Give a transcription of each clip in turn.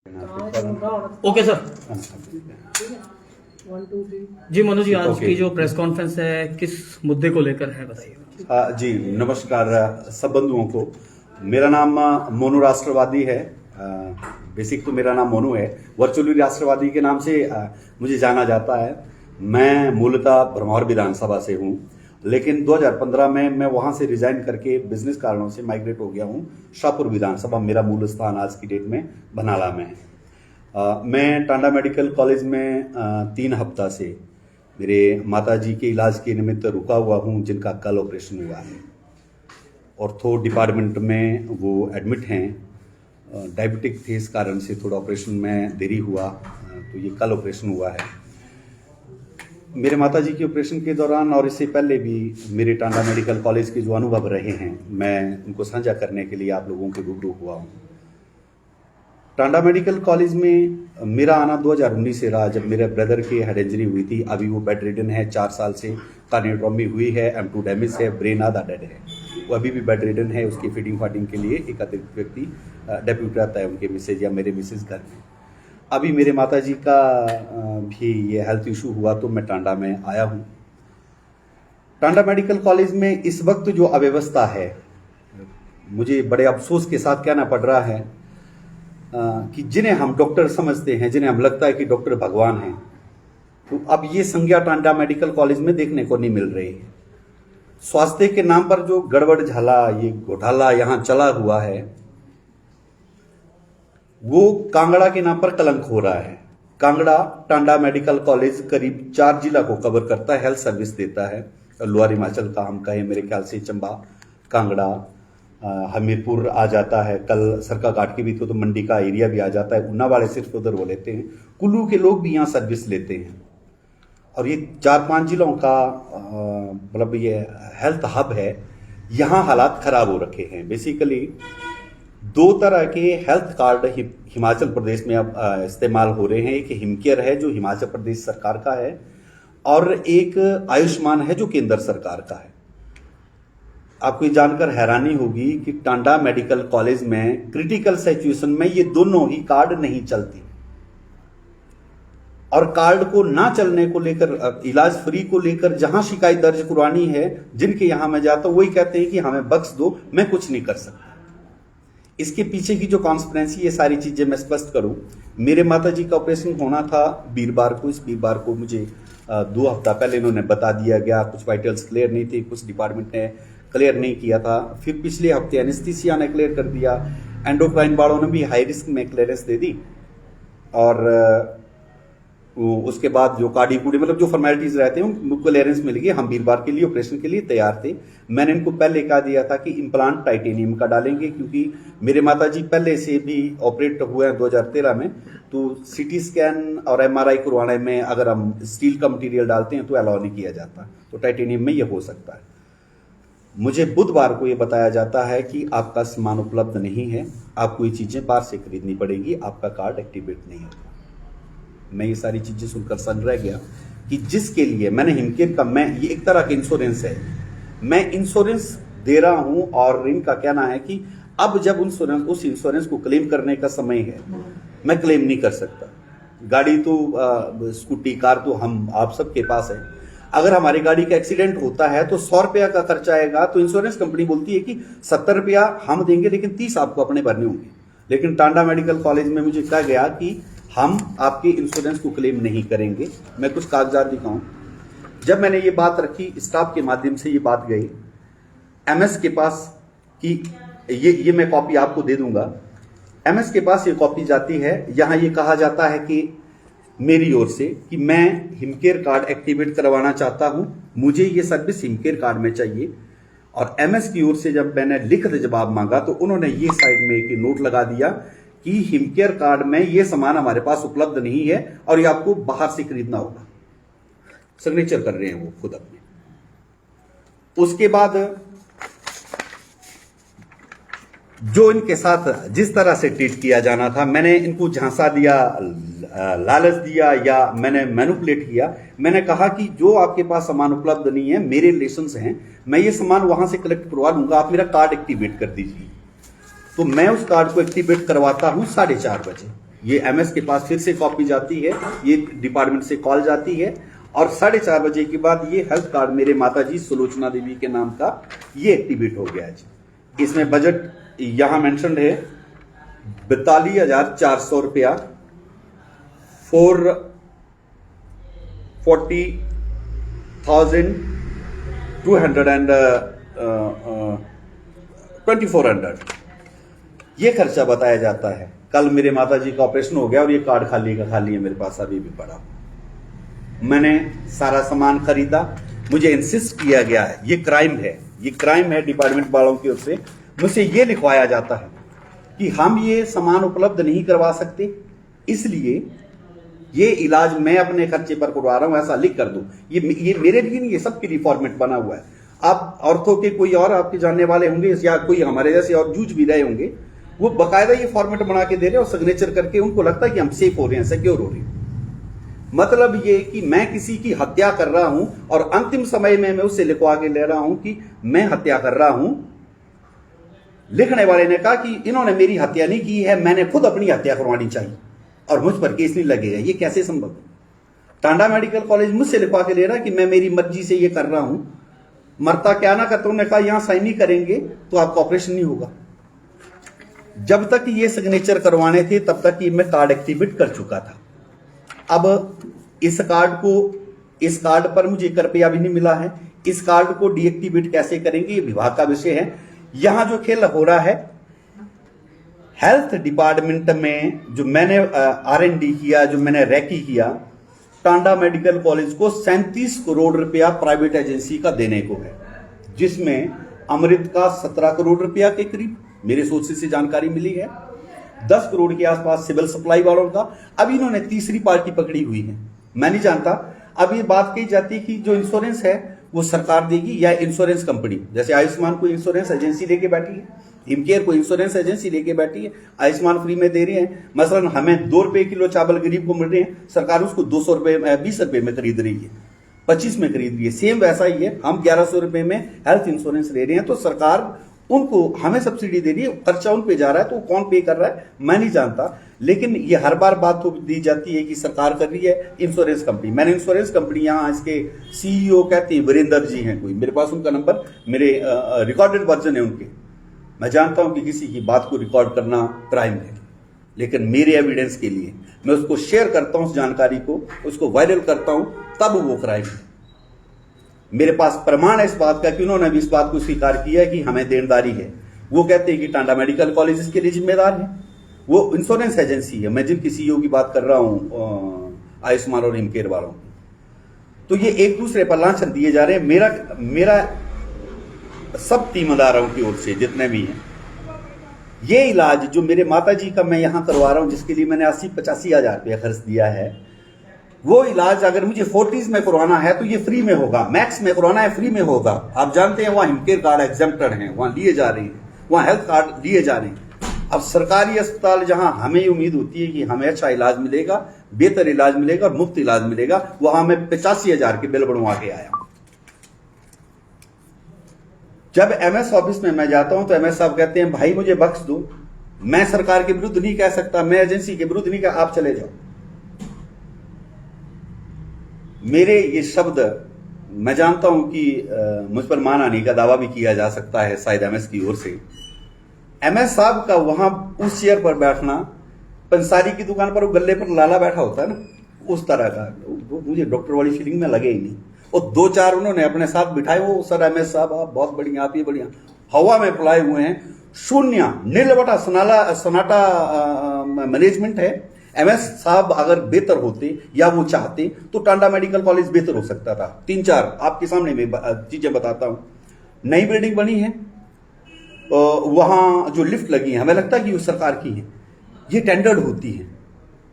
Okay sir. जी मनोज जी, आज की जो प्रेस कॉन्फ्रेंस है किस मुद्दे को लेकर है, बताइए। जी नमस्कार सब बंधुओं को। मेरा नाम मोनू राष्ट्रवादी है। बेसिक तो मेरा नाम मोनू है, वर्चुअली राष्ट्रवादी के नाम से मुझे जाना जाता है। मैं मूलतः ब्रह्मौर विधानसभा से हूँ, लेकिन 2015 में मैं वहां से रिजाइन करके बिजनेस कारणों से माइग्रेट हो गया हूँ। शाहपुर विधानसभा मेरा मूल स्थान आज की डेट में भनाला में है। मैं टांडा मेडिकल कॉलेज में 3 हफ्ता से मेरे माताजी के इलाज के निमित्त रुका हुआ हूँ, जिनका कल ऑपरेशन हुआ है। ऑर्थो डिपार्टमेंट में वो एडमिट हैं। डायबिटिक थे, इस कारण से थोड़ा ऑपरेशन में देरी हुआ, तो ये कल ऑपरेशन हुआ है। मेरे माताजी के ऑपरेशन के दौरान और इससे पहले भी मेरे टांडा मेडिकल कॉलेज के जो अनुभव रहे हैं, मैं उनको साझा करने के लिए आप लोगों के रूबरू हुआ हूँ। टांडा मेडिकल कॉलेज में मेरा आना 2019 से रहा, जब मेरे ब्रदर की हेड इंजरी हुई थी। अभी वो बेड रिडन है, 4 साल से कार्डियोटॉमी हुई है, M2 डैमेज है, ब्रेन आधा डेड है। वो अभी भी बेड रिडन है। उसकी फीडिंग फाडिंग के लिए एक अतिरिक्त व्यक्ति डेप्यूट रहता है उनके मिसेज या मेरे मिसेज घर में। अभी मेरे माताजी का भी ये हेल्थ इशू हुआ, तो मैं टांडा में आया हूँ। टांडा मेडिकल कॉलेज में इस वक्त जो अव्यवस्था है, मुझे बड़े अफसोस के साथ कहना पड़ रहा है कि जिन्हें हम डॉक्टर समझते हैं, जिन्हें हम लगता है कि डॉक्टर भगवान हैं, तो अब ये संज्ञा टांडा मेडिकल कॉलेज में देखने को नहीं मिल रही है। स्वास्थ्य के नाम पर जो गड़बड़ झाला, ये घोटाला यहाँ चला हुआ है, वो कांगड़ा के नाम पर कलंक हो रहा है। कांगड़ा टांडा मेडिकल कॉलेज करीब 4 जिला को कवर करता है, हेल्थ सर्विस देता है। लोअर हिमाचल का हम कहें, मेरे ख्याल से चंबा, कांगड़ा, हमीरपुर आ जाता है। कल सरका घाट के भी तो मंडी का एरिया भी आ जाता है। ऊना वाले सिर्फ उधर वो लेते हैं, कुल्लू के लोग भी यहाँ सर्विस लेते हैं। और ये 4-5 जिलों का मतलब ये हेल्थ हब है। यहाँ हालात खराब हो रखे हैं। बेसिकली 2 तरह के हेल्थ कार्ड हिमाचल प्रदेश में अब इस्तेमाल हो रहे हैं। एक हिमकेयर है जो हिमाचल प्रदेश सरकार का है, और एक आयुष्मान है जो केंद्र सरकार का है। आपको ये जानकर हैरानी होगी कि टांडा मेडिकल कॉलेज में क्रिटिकल सिचुएशन में ये दोनों ही कार्ड नहीं चलती, और कार्ड को ना चलने को लेकर, इलाज फ्री को लेकर जहां शिकायत दर्ज करवानी है, जिनके यहां मैं जाता हूं, वही कहते हैं कि हमें बख्श दो, मैं कुछ नहीं कर सकता। इसके पीछे की जो कॉन्स्पिरेंसी, ये सारी चीजें मैं स्पष्ट करूं। मेरे माताजी का ऑपरेशन होना था वीरवार को। इस वीरवार को मुझे 2 हफ्ता पहले इन्होंने बता दिया गया। कुछ वाइटल्स क्लियर नहीं थे, कुछ डिपार्टमेंट ने क्लियर नहीं किया था। फिर पिछले हफ्ते एनेस्थीसिया ने क्लियर कर दिया, एंडोक्राइन वालों ने भी हाई रिस्क में क्लियरेंस दे दी, और उसके बाद जो कार्डियोकूडी मतलब जो फॉर्मेलिटीज रहते हैं उनको क्लियरेंस मिल गई। हम वीरवार के लिए ऑपरेशन के लिए तैयार थे। मैंने इनको पहले कहा दिया था कि इम्प्लांट टाइटेनियम का डालेंगे, क्योंकि मेरे माताजी पहले से भी ऑपरेट हुए हैं 2013 में। तो सीटी स्कैन और MRI करवाने में अगर हम स्टील का मटीरियल डालते हैं तो अलाउ नहीं किया जाता, तो टाइटेनियम में ये हो सकता है। मुझे बुधवार को ये बताया जाता है कि आपका सामान उपलब्ध नहीं है, आपको ये चीजें बाहर से खरीदनी पड़ेगी, आपका कार्ड एक्टिवेट नहीं होगा। मैं ये सारी चीजें सुनकर सन रह गया कि जिसके लिए मैंने हिमकेयर का, मैं ये एक तरह का इंश्योरेंस है, मैं इंश्योरेंस दे रहा हूं, और इनका कहना है कि अब जब उस इंश्योरेंस को क्लेम करने का समय है, मैं क्लेम नहीं कर सकता। गाड़ी तो स्कूटी कार तो हम आप सबके पास है। अगर हमारी गाड़ी का एक्सीडेंट होता है तो 100 रुपया का खर्चा आएगा, तो इंश्योरेंस कंपनी बोलती है कि 70 रुपया हम देंगे, लेकिन 30 आपको अपने भरने होंगे। लेकिन टांडा मेडिकल कॉलेज में मुझे कहा गया कि हम आपके इंश्योरेंस को क्लेम नहीं करेंगे। मैं कुछ कागजात दिखाऊं। जब मैंने ये बात रखी, स्टाफ के माध्यम से ये बात गई MS के पास कि ये मैं कॉपी आपको दे दूंगा। MS के पास ये कॉपी जाती है। यहां ये कहा जाता है कि मेरी ओर से कि मैं हिमकेयर कार्ड एक्टिवेट करवाना चाहता हूं, मुझे ये सर्विस हिमकेयर कार्ड में चाहिए। और MS की ओर से जब मैंने लिखित जवाब मांगा, तो उन्होंने ये साइड में एक नोट लगा दिया कि हिमकेयर कार्ड में ये सामान हमारे पास उपलब्ध नहीं है और ये आपको बाहर से खरीदना होगा। सिग्नेचर कर रहे हैं वो खुद अपने। उसके बाद जो इनके साथ जिस तरह से ट्रीट किया जाना था, मैंने इनको झांसा दिया, लालच दिया, या मैंने मैनिपुलेट किया। मैंने कहा कि जो आपके पास सामान उपलब्ध नहीं है, मेरे रिलेशंस हैं, मैं ये सामान वहां से कलेक्ट करवा लूंगा, आप मेरा कार्ड एक्टिवेट कर दीजिए। तो मैं उस कार्ड को एक्टिवेट करवाता हूं 4:30 बजे। ये एमएस के पास फिर से कॉपी जाती है, ये डिपार्टमेंट से कॉल जाती है और 4:30 बजे के बाद ये हेल्थ कार्ड मेरे माताजी सुलोचना देवी के नाम का ये एक्टिवेट हो गया जी। इसमें बजट यहां मेंशन है 42,400 रुपया 24,200 ये खर्चा बताया जाता है। कल मेरे माताजी का ऑपरेशन हो गया और ये कार्ड खाली का खाली है मेरे पास अभी भी पड़ा। मैंने सारा सामान खरीदा, मुझे इंसिस्ट किया गया है, ये क्राइम है डिपार्टमेंट वालों की ओर से मुझसे ये लिखवाया जाता है कि हम ये सामान उपलब्ध नहीं करवा सकते, इसलिए ये इलाज मैं अपने खर्चे पर करवा रहा हूं, ऐसा लिख कर दो। ये मेरे लिए नहीं, ये सबके लिए फॉर्मेट बना हुआ है। अब ऑर्थो के कोई और आपके जानने वाले होंगे या कोई हमारे जैसे और जूझ भी रहे होंगे, वो बकायदा ये फॉर्मेट बना के दे रहे हैं और सिग्नेचर करके उनको लगता है कि हम सेफ हो रहे हैं, सिक्योर हो रहे हैं। मतलब ये कि मैं किसी की हत्या कर रहा हूं और अंतिम समय में मैं उससे लिखवा के ले रहा हूं कि मैं हत्या कर रहा हूं। लिखने वाले ने कहा कि इन्होंने मेरी हत्या नहीं की है, मैंने खुद अपनी हत्या करवानी चाहिए और मुझ पर केस नहीं लगेगा। ये कैसे संभव है? टांडा मेडिकल कॉलेज मुझसे लिखवा के ले रहा है कि मैं मेरी मर्जी से ये कर रहा हूं, मरता क्या ना करता। उन्होंने कहा यहां साइन नहीं करेंगे तो आपका ऑपरेशन नहीं होगा। जब तक ये सिग्नेचर करवाने थे तब तक ये मैं कार्ड एक्टिवेट कर चुका था। अब इस कार्ड पर मुझे 1 रुपया भी नहीं मिला है। इस कार्ड को डीएक्टिवेट कैसे करेंगे ये विभाग का विषय है। यहां जो खेल हो रहा है हेल्थ डिपार्टमेंट में, जो मैंने R&D किया, जो मैंने रैकी किया, टांडा मेडिकल कॉलेज को 37 करोड़ रुपया प्राइवेट एजेंसी का देने को है, जिसमें अमृत का 17 करोड़ रुपया के करीब मेरे सोर्सेज से जानकारी मिली है, 10 करोड़ के आसपास सिविल सप्लाई वालों का। अब इन्होंने तीसरी पार्टी पकड़ी हुई है, मैं नहीं जानता। अब ये बात कही जाती है कि जो इंश्योरेंस है वो सरकार देगी या इंश्योरेंस कंपनी, जैसे आयुष्मान को इंश्योरेंस एजेंसी लेके बैठी है, हिमकेयर को इंश्योरेंस एजेंसी लेके बैठी है, आयुष्मान फ्री में दे रहे हैं। मसलन हमें 2 रुपए किलो चावल गरीब को मिल रहे हैं, सरकार उसको 200 रुपए 20 रुपए में खरीद रही है, 25 में खरीद रही है। सेम वैसा ही है, हम 1100 रुपए में हेल्थ इंश्योरेंस ले रहे हैं तो सरकार उनको हमें सब्सिडी दे रही है, खर्चा उन पे जा रहा है, तो कौन पे कर रहा है मैं नहीं जानता। लेकिन ये हर बार बात तो दी जाती है कि सरकार कर रही है, इंश्योरेंस कंपनी। मैंने इंश्योरेंस कंपनी, यहाँ इसके सीईओ कहते हैं वीरेंद्र जी हैं कोई, मेरे पास उनका नंबर, मेरे रिकॉर्डेड वर्जन है उनके। मैं जानता हूं कि किसी की बात को रिकॉर्ड करना क्राइम है, लेकिन मेरे एविडेंस के लिए मैं उसको शेयर करता हूं, उस जानकारी को उसको वायरल करता हूं, तब वो क्राइम है। मेरे पास प्रमाण है इस बात का कि उन्होंने भी इस बात को स्वीकार किया है कि हमें देनदारी है। वो कहते हैं कि टांडा मेडिकल कॉलेज इसके लिए जिम्मेदार है, वो इंश्योरेंस एजेंसी है। मैं जिनकी सीईओ की बात कर रहा हूं, आयुष्मान और हिमकेयर वालों की, तो ये एक दूसरे पर लांछन दिए जा रहे हैं। मेरा सब तीमारदारों की ओर से जितने भी हैं, ये इलाज जो मेरे माताजी का मैं यहां करवा रहा हूं, जिसके लिए मैंने 80-85 हजार रुपया खर्च दिया है, वो इलाज अगर मुझे 40s में करवाना है तो ये फ्री में होगा, मैक्स में करवाना है फ्री में होगा। आप जानते हैं वहां हिमकेयर कार्ड एग्जेम्प्टेड हैं, वहां लिए जा रहे हैं, वहां हेल्थ कार्ड लिए जा रहे हैं। अब सरकारी अस्पताल जहां हमें उम्मीद होती है कि हमें अच्छा इलाज मिलेगा, बेहतर इलाज मिलेगा और मुफ्त इलाज मिलेगा, वहां मैं 85 हजार के बिल बनवा के आया। जब एमएस ऑफिस में मैं जाता हूं तो एमएस साहब कहते हैं भाई मुझे बख्श दो, मैं सरकार के विरुद्ध नहीं कह सकता, मैं एजेंसी के विरुद्ध नहीं कह, आप चले जाओ। मेरे ये शब्द, मैं जानता हूं कि मुझ पर मानहानि का दावा भी किया जा सकता है शायद एमएस की ओर से। एमएस साहब का वहां उस चेयर पर बैठना, पंसारी की दुकान पर वो गल्ले पर लाला बैठा होता है ना, उस तरह का, वो मुझे डॉक्टर वाली फीलिंग में लगे ही नहीं। और 2-4 उन्होंने अपने साथ बिठाए, वो सर एमएस साहब आप बहुत बढ़िया, आप ये बढ़िया, हवा में फैलाए हुए हैं, शून्य नीलवटा सन्नाटा मैनेजमेंट है। एमएस साहब अगर बेहतर होते या वो चाहते तो टांडा मेडिकल कॉलेज बेहतर हो सकता था। 3-4 आपके सामने मैं चीजें बताता हूं। नई बिल्डिंग बनी है, वहां जो लिफ्ट लगी है हमें लगता है कि वो सरकार की है, ये टेंडर्ड होती है।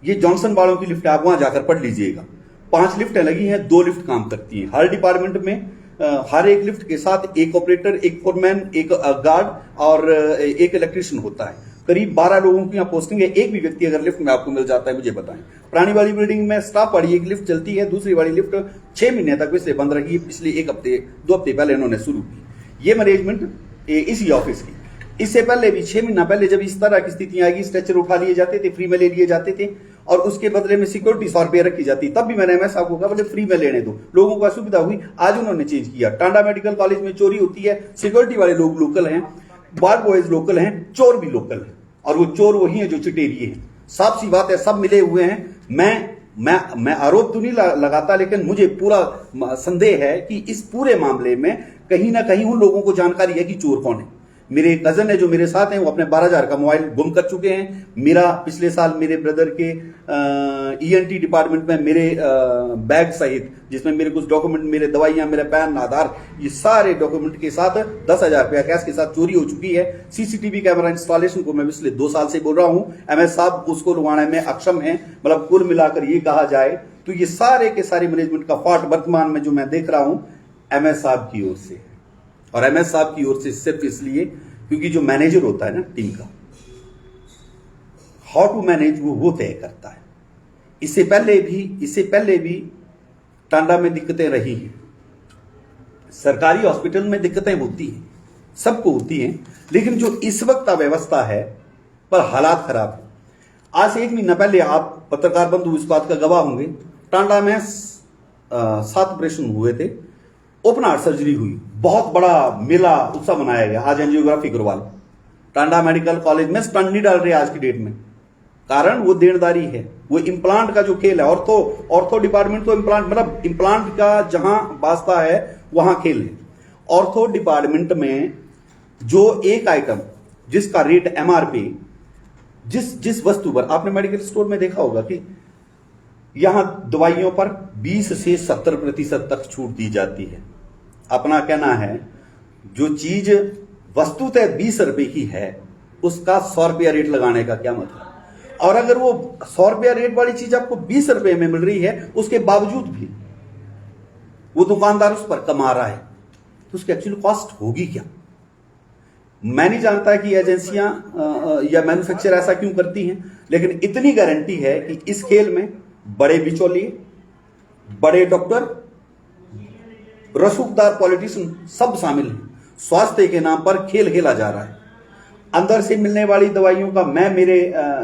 ये जॉनसन वालों की लिफ्ट, आप वहां जाकर पढ़ लीजिएगा। 5 लिफ्टें लगी हैं, 2 लिफ्ट काम करती हैं। हर डिपार्टमेंट में हर एक लिफ्ट के साथ एक ऑपरेटर, एक फोरमैन, एक गार्ड और एक इलेक्ट्रीशियन होता है। करीब 12 लोगों की यहाँ पोस्टिंग है। एक भी व्यक्ति अगर लिफ्ट में आपको मिल जाता है मुझे बताएं। पुरानी वाली बिल्डिंग में स्टाफ वाली एक लिफ्ट चलती है, दूसरी वाली लिफ्ट 6 महीने तक इसलिए बंद रही है, पिछले 1 हफ्ते 2 हफ्ते पहले इन्होंने शुरू की। ये मैनेजमेंट इसी ऑफिस की। इससे पहले भी 6 महीना पहले जब इस तरह की स्थिति आएगी, स्ट्रेचर उठा लिए जाते थे, फ्री में ले लिए जाते थे और उसके बदले में सिक्योरिटी 100 रुपये रखी जाती। तब भी मैंने एमएस साहब को कहा बोले फ्री में लेने दो, लोगों को असुविधा हुई। आज उन्होंने चेंज किया। टांडा मेडिकल कॉलेज में चोरी होती है, सिक्योरिटी वाले लोग लोकल हैं, बार बॉयज लोकल हैं, चोर भी लोकल है, और वो चोर वही है जो चिटेरिए हैं। साफ सी बात है, सब मिले हुए हैं। मैं आरोप तो नहीं लगाता, लेकिन मुझे पूरा संदेह है कि इस पूरे मामले में कहीं ना कहीं उन लोगों को जानकारी है कि चोर कौन है। मेरे कजन है जो मेरे साथ हैं, वो अपने 12,000 का मोबाइल गुम कर चुके हैं। मेरा पिछले साल मेरे ब्रदर के ईएनटी डिपार्टमेंट में मेरे बैग सहित, जिसमें मेरे कुछ डॉक्यूमेंट, मेरे दवाइयां, मेरे पैन, आधार, ये सारे डॉक्यूमेंट के साथ 10,000 रुपया कैश के साथ चोरी हो चुकी है। सीसीटीवी कैमरा इंस्टॉलेशन को मैं पिछले 2 साल से बोल रहा हूं, एमएस साहब उसको लगाने में अक्षम है। मतलब कुल मिलाकर ये कहा जाए तो ये सारे के सारे मैनेजमेंट का फॉल्ट वर्तमान में जो मैं देख रहा हूं एमएस साहब की ओर से, और एमएस साहब की ओर से सिर्फ इसलिए क्योंकि जो मैनेजर होता है ना टीम का, हाउ टू मैनेज, वो तय करता है। इससे पहले भी टांडा में दिक्कतें रही हैं, सरकारी हॉस्पिटल में दिक्कतें होती हैं, सबको होती हैं, लेकिन जो इस वक्त अव्यवस्था है पर हालात खराब है। आज से 1 महीना पहले आप पत्रकार बंधु इस बात का गवाह होंगे, टांडा में 7 ऑपरेशन हुए थे, ओपन हार्ट सर्जरी हुई, बहुत बड़ा मेला उत्सव मनाया गया। आज एंजियोग्राफी करवा लो, टांडा मेडिकल कॉलेज में स्टंट नहीं डाल रहे आज की डेट में, कारण वो देनदारी है, वो इम्प्लांट का जो खेल है। ऑर्थो डिपार्टमेंट तो इम्प्लांट, मतलब इम्प्लांट का जहां वास्ता है वहां खेल है। ऑर्थो डिपार्टमेंट में जो एक आइटम जिसका रेट एमआरपी, जिस वस्तु पर आपने मेडिकल स्टोर में देखा होगा कि यहां दवाइयों पर 20 से 70% तक छूट दी जाती है। अपना कहना है जो चीज वस्तुतः 20 रुपए की है उसका 100 रुपया रेट लगाने का क्या मतलब, और अगर वो 100 रुपया रेट वाली चीज आपको 20 रुपए में मिल रही है, उसके बावजूद भी वो दुकानदार उस पर कमा रहा है, तो उसकी एक्चुअली कॉस्ट होगी क्या। मैं नहीं जानता कि एजेंसियां या मैन्युफैक्चर ऐसा क्यों करती हैं, लेकिन इतनी गारंटी है कि इस खेल में बड़े बिचौलिए, बड़े डॉक्टर, रसूखदार पॉलिटिशियन सब शामिल हैं। स्वास्थ्य के नाम पर खेल खेला जा रहा है। अंदर से मिलने वाली दवाइयों का मैं मेरे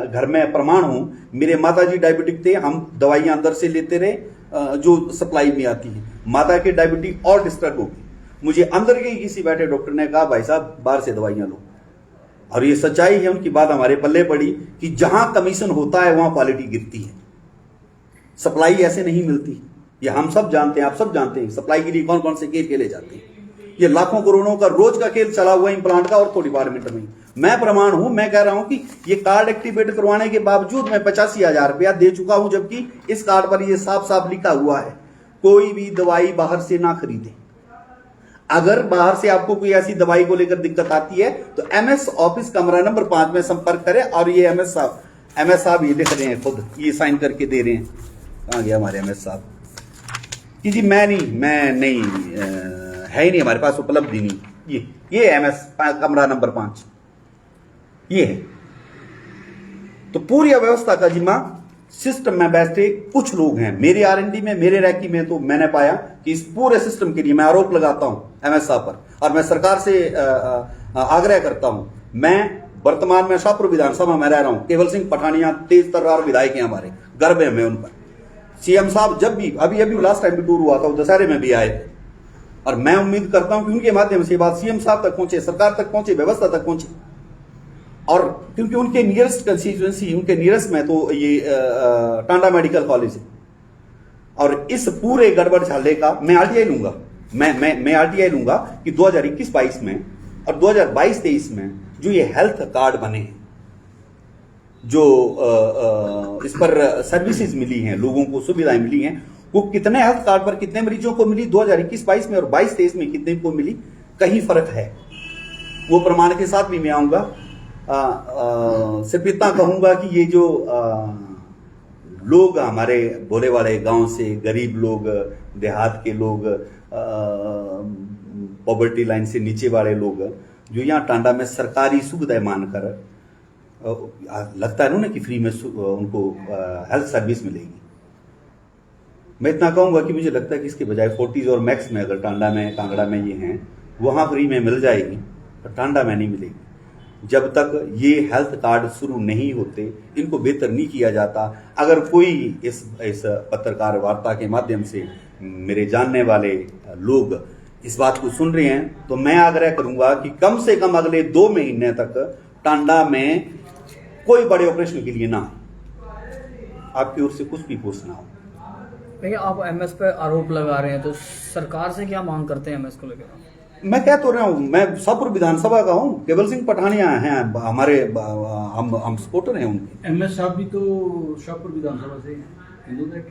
घर में प्रमाण हूं। मेरे माताजी डायबिटिक थे, हम दवाइयां अंदर से लेते रहे जो सप्लाई में आती है। माता के डायबिटिक और डिस्टर्ब होगी, मुझे अंदर के ही किसी बैठे डॉक्टर ने कहा भाई साहब बाहर से दवाइयां लो, और ये सच्चाई है, उनकी बात हमारे पल्ले पड़ी कि जहां कमीशन होता है वहां क्वालिटी गिरती है। सप्लाई ऐसे नहीं मिलती, ये हम सब जानते हैं, आप सब जानते हैं सप्लाई के लिए कौन कौन से खेल खेले जाते हैं। ये लाखों करोड़ों का रोज का खेल चला हुआ है इम्प्लांट का, ऑर्थो डिपार्टमेंट में। मैं प्रमाण हूं, मैं कह रहा हूं कि ये कार्ड एक्टिवेट करवाने के बावजूद मैं 85,000 रुपया दे चुका हूं, जबकि इस कार्ड पर ये साफ साफ लिखा हुआ है कोई भी दवाई बाहर से ना खरीदे। अगर बाहर से आपको कोई ऐसी दवाई को लेकर दिक्कत आती है तो एमएस ऑफिस कमरा नंबर 5 में संपर्क करें। और ये एमएस साहब ये लिख रहे हैं खुद, ये साइन करके दे रहे हैं। कहां गया हमारे एमएस साहब कि जी मैं नहीं है ही नहीं हमारे पास, उपलब्धि नहीं। ये एमएस कमरा नंबर 5 ये है। तो पूरी अव्यवस्था का जिम्मा सिस्टम में बैठे कुछ लोग हैं। मेरे आरएनडी में, मेरे रैकी में तो मैंने पाया कि इस पूरे सिस्टम के लिए मैं आरोप लगाता हूं एमएस साहब पर, और मैं सरकार से आग्रह करता हूं। मैं वर्तमान में शाहपुर विधानसभा में रह रहा हूं, केवल सिंह पठानिया तेज तर्रार विधायक हैं हमारे, गर्व है हमें उन पर। सीएम साहब जब भी अभी लास्ट टाइम भी टूर हुआ था, वो दशहरे में भी आए थे, और मैं उम्मीद करता हूं कि उनके माध्यम से बात सीएम साहब तक पहुंचे, सरकार तक पहुंचे, व्यवस्था तक पहुंचे। और क्योंकि उनके नियरेस्ट कंस्टिट्यूएंसी, उनके नियरेस्ट में तो ये टांडा मेडिकल कॉलेज है, और इस पूरे गड़बड़ झाले का मैं आरटीआई लूंगा। मैं आरटीआई लूंगा कि 2021-22 में और 2022-23 में जो ये हेल्थ कार्ड बने हैं, जो इस पर सर्विसेज मिली हैं, लोगों को सुविधाएं मिली हैं, वो कितने हेल्थ कार्ड पर कितने मरीजों को मिली 2021-22 में, और 22-23 में कितने को मिली, कहीं फर्क है। वो प्रमाण के साथ भी मैं आऊंगा। सिर्फ इतना कहूंगा कि ये जो लोग हमारे भोले वाले गांव से, गरीब लोग, देहात के लोग, पॉवर्टी लाइन से नीचे वाले लोग, जो यहाँ टांडा में सरकारी सुविधाएं मानकर लगता है ना कि फ्री में उनको हेल्थ सर्विस मिलेगी। मैं इतना कहूंगा कि मुझे लगता है कि इसके बजाय फोर्टीज और मैक्स में, अगर टांडा में, कांगड़ा में ये हैं, वहां फ्री में मिल जाएगी, पर टांडा में नहीं मिलेगी। जब तक ये हेल्थ कार्ड शुरू नहीं होते, इनको बेहतर नहीं किया जाता। अगर कोई इस पत्रकार वार्ता के माध्यम से मेरे जानने वाले लोग इस बात को सुन रहे हैं तो मैं आग्रह करूंगा कि कम से कम अगले 2 महीने तक टांडा में कोई बड़े ऑपरेशन के लिए ना आपकी ओर से कुछ भी पोस्ट ना हो। भैया आप एमएस पे आरोप लगा रहे हैं तो सरकार से क्या मांग करते हैं एमएस को लेकर? मैं कह तो रहा हूं, मैं शाहपुर विधानसभा का हूं, केवल सिंह पठानिया हैं हमारे, हम सपोर्टर हैं उनके। एमएस साहब भी तो शाहपुर विधानसभा से हैं।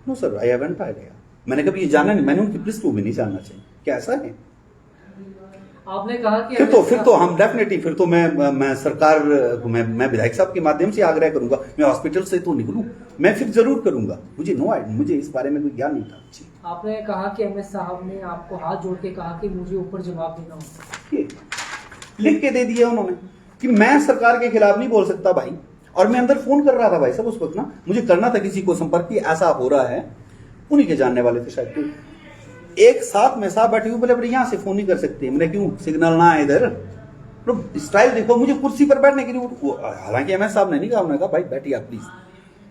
No sir, I haven't idea. मैंने कभी ये जाना नहीं, मैंने उनकी पृष्ठभूमि नहीं जानना चाहिए क्या ऐसा है। आपने कहा कि फिर तो हम डेफिनेटली, फिर तो मैं सरकार को मैं विधायक साहब के माध्यम से आग्रह करूंगा, मैं हॉस्पिटल से तो निकलूं, मैं फिर जरूर करूंगा। मुझे इस बारे में कोई ज्ञान नहीं था। जी। आपने कहा कि एमएस साहब ने आपको हाथ जोड़ के कहा कि मुझे ऊपर जवाब देना होगा, लिख के दे दिया उन्होंने कि मैं सरकार के खिलाफ नहीं बोल सकता भाई। और मैं अंदर फोन कर रहा था भाई साहब उस वक्त ना, मुझे करना था किसी को संपर्क कि ऐसा हो रहा है, उन्हीं के जानने वाले थे शायद। एक साथ में साहब बैठे हुए, बोले यहां से फोन नहीं कर सकते। मैंने क्यों, सिग्नल ना है इधर। तो स्टाइल देखो, मुझे कुर्सी पर बैठने के लिए, हालांकि एमएस साहब ने नहीं कहा, उन्होंने कहा भाई बैठिए आप प्लीज।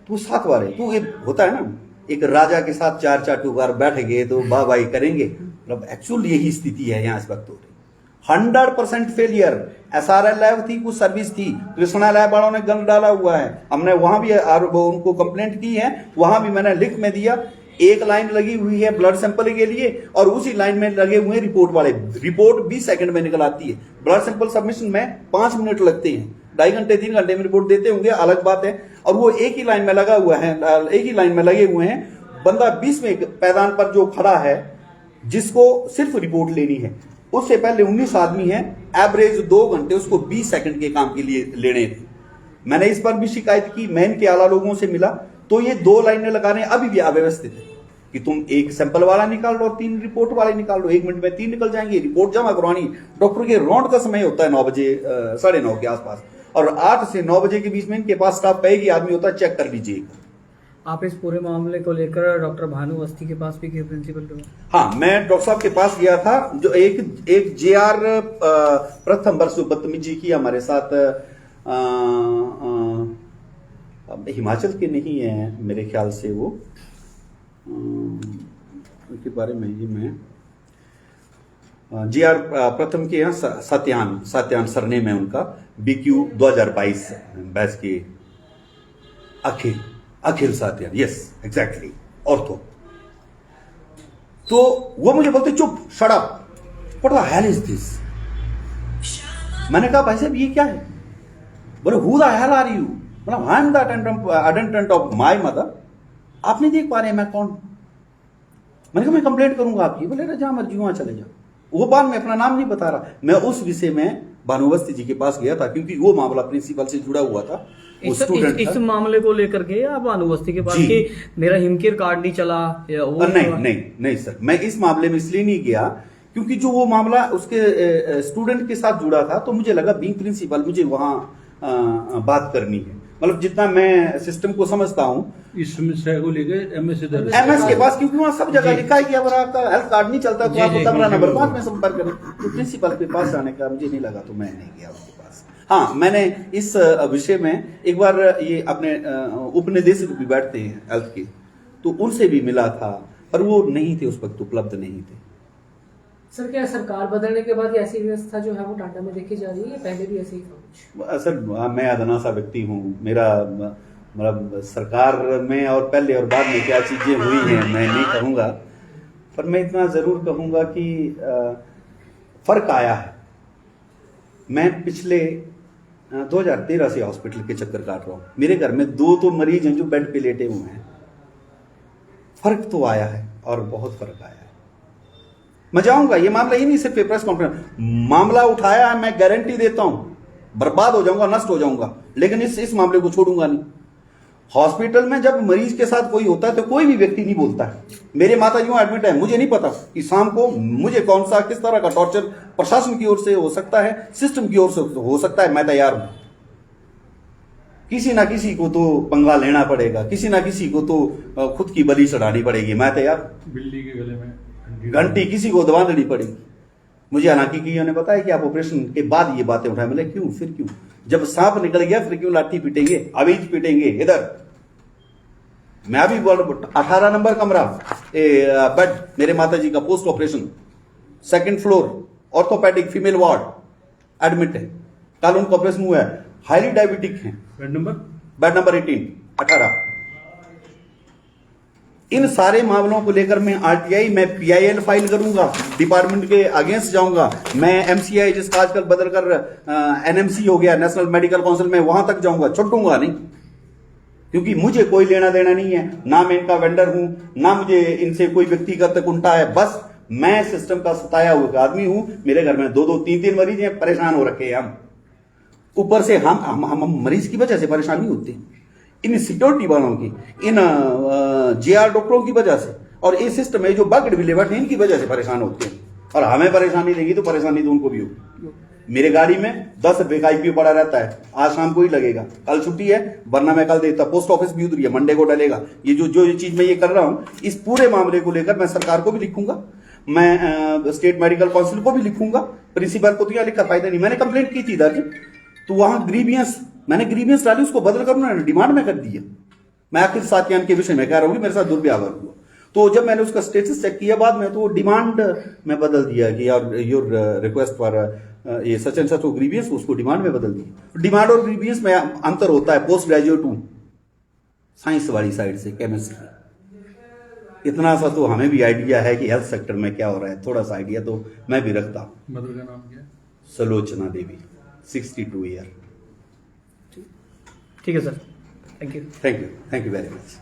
तो साथ वाले तो ये होता है ना, एक राजा के साथ 4 चाटुकार बैठ गए तो वाह भाई करेंगे। मतलब एक्चुअल यही स्थिति है यहाँ इस वक्त हो रही। 100% फेलियर। SRL लैब थी, कुछ सर्विस थी, कृष्णा लैब वालों ने गंद डाला हुआ है। हमने वहां भी उनको कंप्लेंट की है, वहां भी मैंने लिख में दिया। एक लाइन लगी हुई है ब्लड सैंपल के लिए और उसी लाइन में लगे हुए रिपोर्ट वाले। रिपोर्ट 20 सेकंड में निकल आती है, ब्लड सैंपल सबमिशन में 5 मिनट लगते हैं। 2.5 घंटे 3 घंटे में रिपोर्ट देते होंगे, अलग बात है। और वो एक ही लाइन में लगा हुआ है, एक ही लाइन में लगे हुए हैं। बंदा 20 में पैदान पर जो खड़ा है, जिसको सिर्फ रिपोर्ट लेनी है, उससे पहले 19 आदमी है, एवरेज 2 घंटे उसको 20 सेकंड के काम के लिए लेने थे। मैंने इस पर भी शिकायत की, मैं इनके आला लोगों से मिला तो ये 2 लाइनें लगा रहे हैं, अभी भी अव्यवस्थित है कि तुम एक सैंपल वाला निकाल लो और 3 रिपोर्ट वाले निकाल लो, 1 मिनट में 3 निकल जाएंगे। रिपोर्ट जमा करवानी, डॉक्टर के राउंड का समय होता है 9 बजे 9:30 के आसपास, और 8 से 9 बजे के बीच में इनके पास स्टाफ कई आदमी होता है, चेक कर लीजिएगा। आप इस पूरे मामले को लेकर डॉक्टर भानु अवस्थी के पास भी गए, प्रिंसिपल के? हाँ, मैं डॉक्टर साहब के पास गया था। जो एक JR प्रथम वर्ष जो बदतमीजी की हमारे साथ, हिमाचल के नहीं है मेरे ख्याल से, वो उनके बारे में ये मैं JR प्रथम के यहाँ सत्यान सरनेम है उनका, BQ 2022 बैच के Akhil Satyan, yes exactly, ortho. तो वो मुझे बोलते चुप, shut up, what the hell is this. मैंने कहा भाई साहब ये क्या है? बोले who the hell are you? मतलब I am the attendant of my mother. आप नहीं देख पा रहे मैं कौन? मैंने कहा मैं कंप्लेंट करूंगा आपकी। बोले जहां मर्जी वहां चले जाओ। वो बात में अपना नाम नहीं बता रहा। मैं उस विषय में भानु अवस्थी जी के पास गया था, क्योंकि वो मामला प्रिंसिपल से जुड़ा हुआ था। इस मामले को लेकर के आप भानु अवस्थी के पास कि मेरा हिमकेयर कार्ड नहीं चला या वो? नहीं सर, मैं इस मामले में इसलिए नहीं गया क्योंकि जो वो मामला उसके स्टूडेंट के साथ जुड़ा था, तो मुझे लगा बीइंग प्रिंसिपल मुझे वहां बात करनी है। मतलब जितना मैं सिस्टम को समझता हूं, इस समस्या को लेकर एमएस के पास, क्योंकि वहां सब जगह लिखा है कि अगर आपका हेल्थ कार्ड नहीं चलता तो आप कमरा नंबर 5 में संपर्क करें। तो प्रिंसिपल के पास जाने का मुझे नहीं लगा, तो मैं नहीं गया उसके पास। हाँ, मैंने इस विषय में एक बार ये अपने उपनिदेशक भी बैठते हैं हेल्थ के, तो उनसे भी मिला था, पर वो नहीं थे उस वक्त, उपलब्ध नहीं थे। सर क्या सरकार बदलने के बाद ऐसी व्यवस्था जो है वो टांडा में देखी जा रही है, पहले भी ऐसे ही था? सर मैं अदना सा व्यक्ति हूँ, मेरा मतलब सरकार में और पहले और बाद में क्या चीजें हुई हैं मैं नहीं कहूँगा, पर मैं इतना जरूर कहूँगा कि फर्क आया है। मैं पिछले 2013 से हॉस्पिटल के चक्कर काट रहा हूँ। मेरे घर में 2 तो मरीज हैं जो बेड पे लेटे हुए हैं। फर्क तो आया है और बहुत फर्क आया है। मैं जाऊंगा, ये मामला ही नहीं सिर्फ प्रेस कॉन्फ्रेंस, मामला उठाया है, मैं गारंटी देता हूं बर्बाद हो जाऊंगा, नष्ट हो जाऊंगा, लेकिन इस मामले को छोड़ूंगा नहीं। हॉस्पिटल में जब मरीज के साथ कोई होता है तो कोई भी व्यक्ति नहीं बोलता है। मेरे माता जी एडमिट है, मुझे नहीं पता कि शाम को मुझे कौन सा किस तरह का टॉर्चर प्रशासन की ओर से हो सकता है, सिस्टम की ओर से हो सकता है। मैं तैयार हूं। किसी ना किसी को तो पंगा लेना पड़ेगा, किसी ना किसी को तो खुद की बलि चढ़ानी पड़ेगी। मैं तैयार। बिल्ली के गले में घंटी किसी को दबानी पड़ेगी। मुझे हालांकि किया ने बताया कि आप ऑपरेशन के बाद ये बातें उठाए। मैंने क्यों, फिर क्यों, जब सांप निकल गया फिर क्यों लाठी पीटेंगे, अभी पीटेंगे। इधर मैं अभी 18 नंबर कमरा बेड, मेरे माता जी का post operation, 2nd floor, orthopaedic female ward, admit है। कल उनका ऑपरेशन हुआ है, हाईली डायबिटिक है। Bed number 18। इन सारे मामलों को लेकर मैं आरटीआई, मैं पीआईएल फाइल करूंगा, डिपार्टमेंट के अगेंस्ट जाऊंगा, मैं एमसीआई जिसका आजकल बदलकर एनएमसी हो गया, नेशनल मेडिकल काउंसिल में, वहां तक जाऊंगा, छुटूंगा नहीं। क्योंकि मुझे कोई लेना देना नहीं है, ना मैं इनका वेंडर हूं, ना मुझे इनसे कोई व्यक्तिगत कुंठा है। बस मैं सिस्टम का सताया हुआ आदमी हूं। मेरे घर में 2-2, 3-3 मरीज हैं, परेशान हो रखे हैं हम। ऊपर से हम मरीज की वजह से परेशान नहीं होते, इन सिक्योरिटी वालों की, इन जेआर डॉक्टरों की वजह से, और ये सिस्टम है जो बगड़ भी लेवट है, इनकी वजह से परेशान होते हैं। और हमें परेशानी देगी तो परेशानी तो उनको भी होगी। मेरे गाड़ी में 10 रुपए का आईपीओ पड़ा रहता है, आज शाम को ही लगेगा, कल छुट्टी है, वरना मैं कल देता। पोस्ट ऑफिस भी उधर है, मंडे को डलेगा। ये जो चीज मैं ये कर रहा हूं, इस पूरे मामले को लेकर मैं सरकार को भी लिखूंगा, मैं स्टेट मेडिकल काउंसिल को भी लिखूंगा, प्रिंसिपल को तो यह लिखा फायदा नहीं। मैंने कंप्लेंट की थी दर्ज, तो वहां मैंने ग्रीवियंस डाली, उसको बदल कर उन्होंने डिमांड में कर दिया। मैं आखिर सातियान के विषय में कह रहा हूं कि मेरे साथ दुर्व्यवहार हुआ। तो जब मैंने उसका स्टेटस चेक किया बाद में, तो वो डिमांड में बदल दिया कि योर रिक्वेस्ट फॉर ये सच एंड सच ग्रीवियंस, उसको डिमांड में बदल दिया। डिमांड और ग्रीवियंस में अंतर होता है, पोस्ट ग्रेजुएट हूं साइंस वाली साइड से, केमिस्ट्री। इतना सा तो हमें भी आइडिया है कि हेल्थ सेक्टर में क्या हो रहा है, थोड़ा सा आइडिया तो मैं भी रखता हूं। मदर का नाम क्या? सलोचना देवी, 62 ईयर। ठीक है sir, thank you very much.